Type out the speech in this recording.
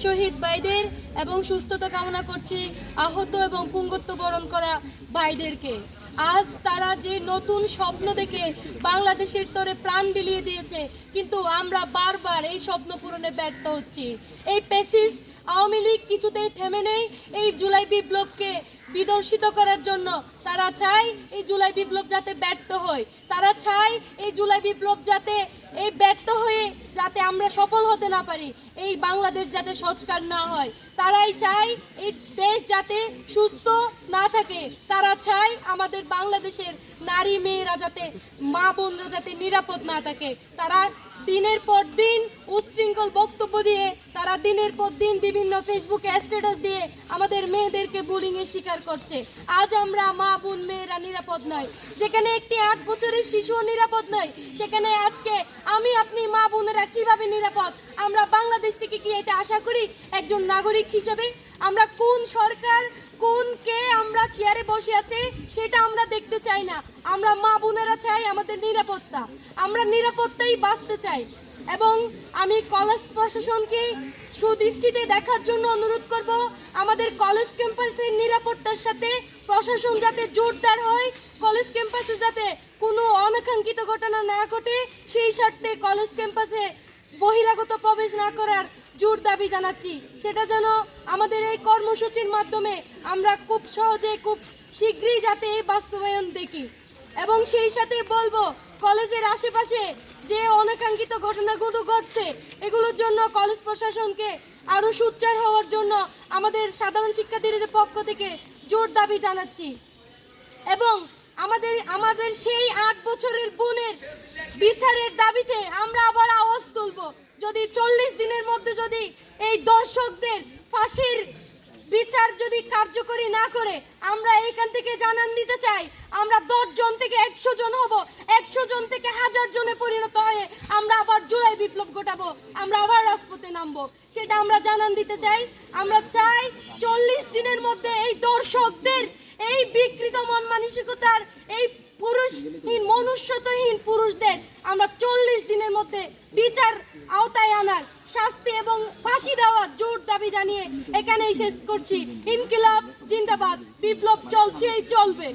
শহীদ ভাইদের এবং সুস্থতা কামনা করছি আহত এবং পুঙ্গত্ব বরণ করা ভাইদেরকে। আজ তারা যে নতুন স্বপ্ন দেখে বাংলাদেশের তরে প্রাণ বিলিয়ে দিয়েছে, কিন্তু আমরা বারবার এই স্বপ্ন পূরণে ব্যর্থ হচ্ছি। এই ফ্যাসিস্ট আওয়ামী লীগ কিছুতেই থেমে নেই। এই জুলাই বিপ্লবকে বিদর্শিত করার জন্য তারা চায় এই জুলাই বিপ্লব যাতে ব্যর্থ হয়। তারা চায় এই জুলাই বিপ্লব যাতে এই ব্যর্থ হয়ে যাতে আমরা সফল হতে না পারি, এই বাংলাদেশ যাতে সংস্কার না হয়। তারাই চায় এই দেশ যাতে সুস্থ না থাকে। তারা চায় আমাদের বাংলাদেশের নারী মেয়েরা যাতে, মা বোনরা যাতে নিরাপদ না থাকে। তারা দিনের পর দিন উচ্ছৃঙ্খল বক্তব্য দিয়ে, তারা দিনের পর দিন বিভিন্ন ফেসবুকে স্ট্যাটাস দিয়ে আমাদের মেয়েদেরকে বুলিং এর শিকার করছে। আজ আমরা মা বোন মেয়েরা নিরাপদ নয়। যেখানে একটি 8 বছরের শিশুও নিরাপদ নয়, সেখানে আজকে আমি আপনি মা বোনেরা কিভাবে নিরাপদ? আমরা বাংলাদেশ থেকে কি এটা আশা করি একজন নাগরিক হিসেবে? আমরা কোন সরকার, কোন কে আমরা চেয়ারে বসে আছে সেটা আমরা দেখতে চাই না। আমরা মা বোনেরা চাই আমাদের নিরাপত্তা। আমরা নিরাপত্তাই বাঁচতে চাই। এবং আমি কলেজ প্রশাসনকে সুদৃষ্টিতে দেখার জন্য অনুরোধ করব, আমাদের কলেজ ক্যাম্পাসের নিরাপত্তার সাথে প্রশাসন যাতে জোরদার হয়, কলেজ ক্যাম্পাসে যাতে কোনো অনাকাঙ্ক্ষিত ঘটনা না ঘটে, সেই স্বার্থে কলেজ ক্যাম্পাসে বহিরাগত প্রবেশ না করার জোর দাবি জানাচ্ছি। সেটা যেন আমাদের এই কর্মসূচির মাধ্যমে আমরা খুব সহজে, খুব শীঘ্রই যাতে এই বাস্তবায়ন দেখি। এবং সেই সাথে বলবো, কলেজের আশেপাশে যে অনাকাঙ্ক্ষিত ঘটনাগুলো ঘটছে, এগুলোর জন্য কলেজ প্রশাসনকে আরো সোচ্চার হওয়ার জন্য আমাদের সাধারণ শিক্ষার্থীদের পক্ষ থেকে জোর দাবি জানাচ্ছি। এবং আমাদের সেই 8 বছরের বোনের বিচারের দাবিতে আমরা আবার আওয়াজ তুলব। যদি 40 দিনের মধ্যে যদি এই দর্শকদের ফাঁসির বিচার যদি কার্যকরী না করে, আমরা এইখান থেকে জানান দিতে চাই, আমরা 10 জন থেকে 100 জন হব, 100 জন থেকে 1000 জনে পরিণত হয়ে আমরা আবার জুলাই বিপ্লব ঘটাবো, আমরা আবার রাজপথে নামবো। সেটা আমরা জানান দিতে চাই। আমরা চাই 40 দিনের মধ্যে এই দর্শকদের, এই বিকৃত মন মানসিকতার, এই পুরুষহীন, মনুষ্যত্বহীন পুরুষদের আমরা 40 দিনের মধ্যে বিচার আওতায় আনার, শাস্তি এবং ফাঁসি দেওয়ার জোর দাবি জানিয়ে এখানেই শেষ করছি। ইনকিলাব জিন্দাবাদ, বিপ্লব চলছেই চলবে।